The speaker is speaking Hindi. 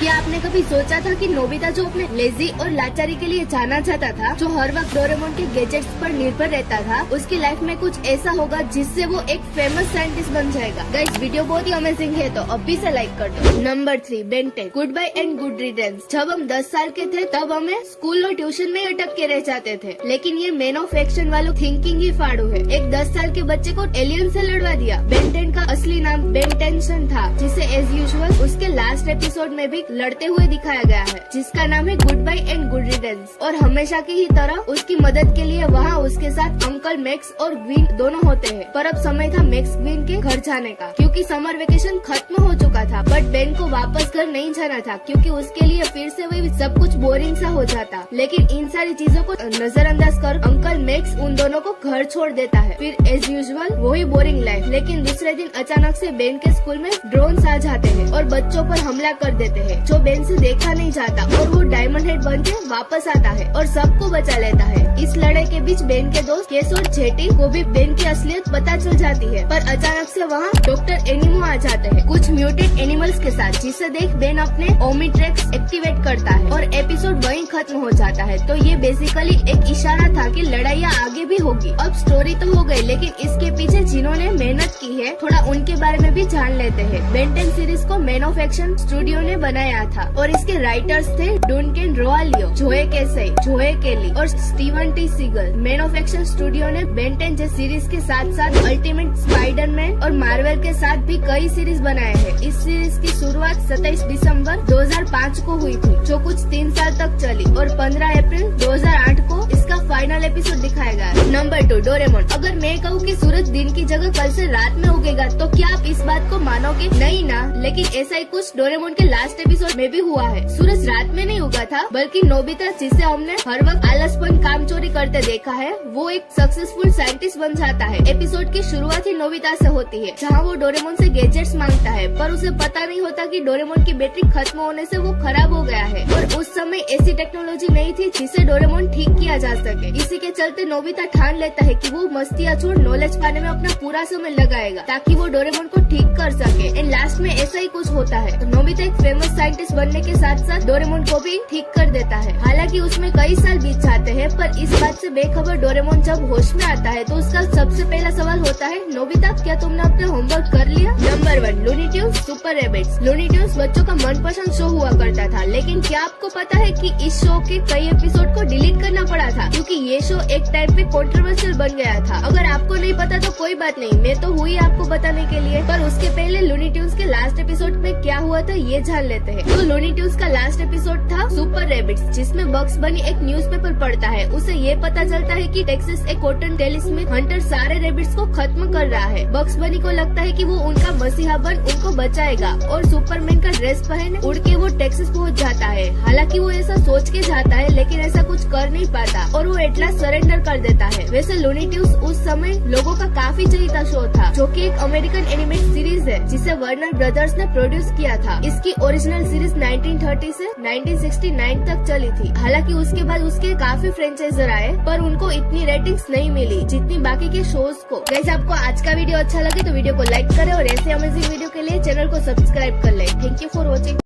क्या आपने कभी सोचा था कि नोबिता जो अपने लेजी और लाचारी के लिए जाना चाहता था, जो हर वक्त डोरेमोन के गैजेट्स पर निर्भर रहता था, उसकी लाइफ में कुछ ऐसा होगा जिससे वो एक फेमस साइंटिस्ट बन जाएगा। गाइस, वीडियो बहुत ही अमेजिंग है तो अभी से लाइक कर दो। Number 3, Ben 10, good bye and good returns. जब हम 10 साल के थे तब हमें स्कूल और ट्यूशन में अटक के रह जाते थे, लेकिन ये मैन ऑफ एक्शन वालों थिंकिंग ही फाड़ू है। एक 10 साल के बच्चे को एलियन से लड़वा दिया। बेन 10 का असली नाम बेन टेंशन था, जिसे एज यूजुअल उसके लास्ट एपिसोड में भी लड़ते हुए दिखाया गया है, जिसका नाम है good bye and good returns. और हमेशा की ही तरह उसकी मदद के लिए वहाँ उसके साथ अंकल मैक्स और ग्वीन दोनों होते हैं। पर अब समय था मैक्स ग्वीन के घर जाने का, क्योंकि समर वेकेशन खत्म हो चुका था। बट बेन को वापस घर नहीं जाना था, क्योंकि उसके लिए फिर से वही सब कुछ बोरिंग सा हो जाता। लेकिन इन सारी चीजों को नजरअंदाज कर अंकल मैक्स उन दोनों को घर छोड़ देता है। फिर एज यूजुअल वही बोरिंग लाइफ। लेकिन दूसरे दिन अचानक से बेन के स्कूल में ड्रोन्स आ जाते हैं और बच्चों पर हमला कर देते हैं, जो बेन से देखा नहीं जाता, और वो डायमंड हेड बन के वापस आता है और सबको बचा लेता है। इस लड़ाई के बीच बेन के दोस्त केस और जेटी को भी बेन की असलियत पता चल जाती है। पर अचानक से वहाँ डॉक्टर एनिमो आ जाते हैं कुछ म्यूटेड एनिमल्स के साथ, जिसे देख बेन अपने ओमिट्रेक्स एक्टिवेट करता है और एपिसोड वहीं खत्म हो जाता है। तो ये बेसिकली एक इशारा था कि लड़ाइयाँ आगे भी होगी। अब स्टोरी तो हो गई, लेकिन इसके पीछे जिन्होंने मेहनत की है थोड़ा उनके बारे में भी जान लेते हैं। बेन 10 सीरीज को मैन ऑफ एक्शन स्टूडियो ने बनाया था और इसके राइटर्स थे डुनकेन रोआलियो, जोए केसाई, जोए केली और Steven T Seagle. Man of action studio ने बेन 10 जैसी सीरीज के साथ साथ अल्टीमेट स्पाइडरमैन और मार्वल के साथ भी कई सीरीज बनाए हैं। इस सीरीज की शुरुआत 27 दिसंबर 2005 को हुई थी, जो कुछ 3 साल तक चली, और 15 अप्रैल 2008 को इसका फाइनल एपिसोड दिखाया गया। Number 2, Doraemon. अगर मैं कहूँ कि सूरज दिन की जगह कल से रात में उगेगा, तो क्या आप इस बात को मानोगे? नहीं ना। लेकिन ऐसा ही कुछ डोरेमोन के लास्ट एपिसोड में भी हुआ है। सूरज रात में नहीं उगा था, बल्कि नोबिता, जिसे हमने हर वक्त आलसपन काम चोरी करते देखा है, वो एक सक्सेसफुल साइंटिस्ट बन जाता है। एपिसोड की शुरुआत ही नोबिता से होती है, जहाँ वो डोरेमोन से गैजेट्स मांगता है, पर उसे पता नहीं होता कि डोरेमोन की बैटरी खत्म होने से वो खराब हो गया है, और उस समय ऐसी टेक्नोलॉजी नहीं थी जिसे डोरेमोन ठीक किया जा सके। इसी के चलते नोबिता ठान लेता है कि वो मस्तियाँ छोड़ नॉलेज पाने में अपना पूरा समय लगाएगा, ताकि वो डोरेमोन को ठीक कर सके। एंड लास्ट में ऐसा ही कुछ होता है। तो नोबिता एक फेमस साइंटिस्ट बनने के साथ साथ डोरेमोन को भी ठीक कर देता है। हालांकि उसमें कई साल बीत जाते हैं, पर इस बात से बेखबर डोरेमोन जब होश में आता है तो उसका सबसे पहला सवाल होता है, नोबिता, क्या तुमने अपना होमवर्क कर लिया? Number 1, Looney Tunes super rabbits. Looney Tunes बच्चों का मनपसंद शो हुआ करता था, लेकिन क्या आपको पता है कि इस शो के कई एपिसोड को डिलीट करना पड़ा था, क्योंकि ये शो एक टाइम पे कंट्रोवर्शियल बन गया था। अगर आपको नहीं पता तो कोई बात नहीं, मैं तो हुई आपको बताने के लिए। पर उसके पहले लूनी ट्यून्स के लास्ट एपिसोड में क्या हुआ था ये जान लेते हैं। तो लूनी ट्यून्स का लास्ट एपिसोड था सुपर रैबिट्स, जिसमें बग्स बनी एक न्यूज़पेपर पढ़ता है। उसे ये पता चलता है कि टेक्सास एक कॉटन टेलिस्मिथ हंटर सारे रैबिट्स को खत्म कर रहा है। बग्स बनी को लगता है कि वो उनका मसीहा बन उनको बचाएगा, और सुपरमैन का ड्रेस पहन उड़ के वो टेक्सास पहुंच जाता है। हालांकि वो ऐसा सोच के जाता है, लेकिन ऐसा कुछ कर नहीं पाता और वो एटलास सरेंडर कर देता है। वैसे लूनी ट्यून्स उस समय लोगों का काफी चहीता शो था, जो कि एक अमेरिकन एनिमेट सीरीज है जिसे वर्नर ब्रदर्स ने प्रोड्यूस किया था। इसकी ओरिजिनल सीरीज 1930 से 1969 तक चली थी। हालांकि उसके बाद उसके काफी फ्रेंचाइजर आए, पर उनको इतनी रेटिंग्स नहीं मिली जितनी बाकी के शोज को। गाइस, आपको आज का वीडियो अच्छा लगे तो वीडियो को लाइक करें और ऐसे अमेजिंग वीडियो के लिए चैनल को सब्सक्राइब कर ले। Thank you for watching.